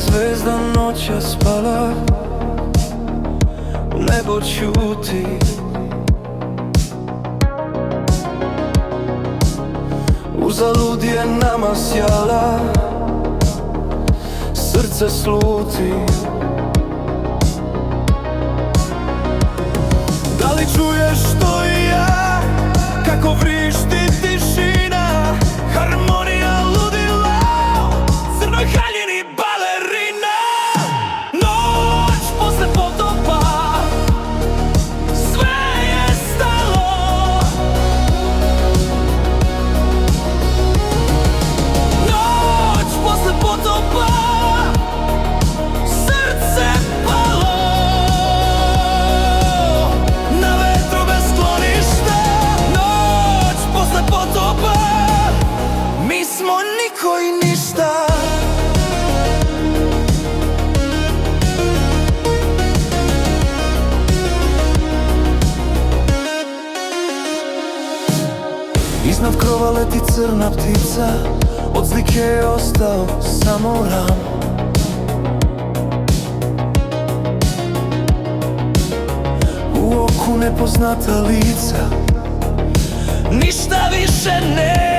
zvezda noća spala, nebo ćuti. Uzalud je nama sjala, srce sluti. Da li čuješ to i ja, kako vrišti tišina, harmonija ludila, crnoj haljini balerina. Noć posle potopa, sve je stalo. Noć posle potopa, srce palo. Na vetru bez skloništa, noć posle potopa, mi smo niko i ništa. Iznad krova leti crna ptica, od slike je ostao samo ram. U oku nepoznata lica, ništa više ne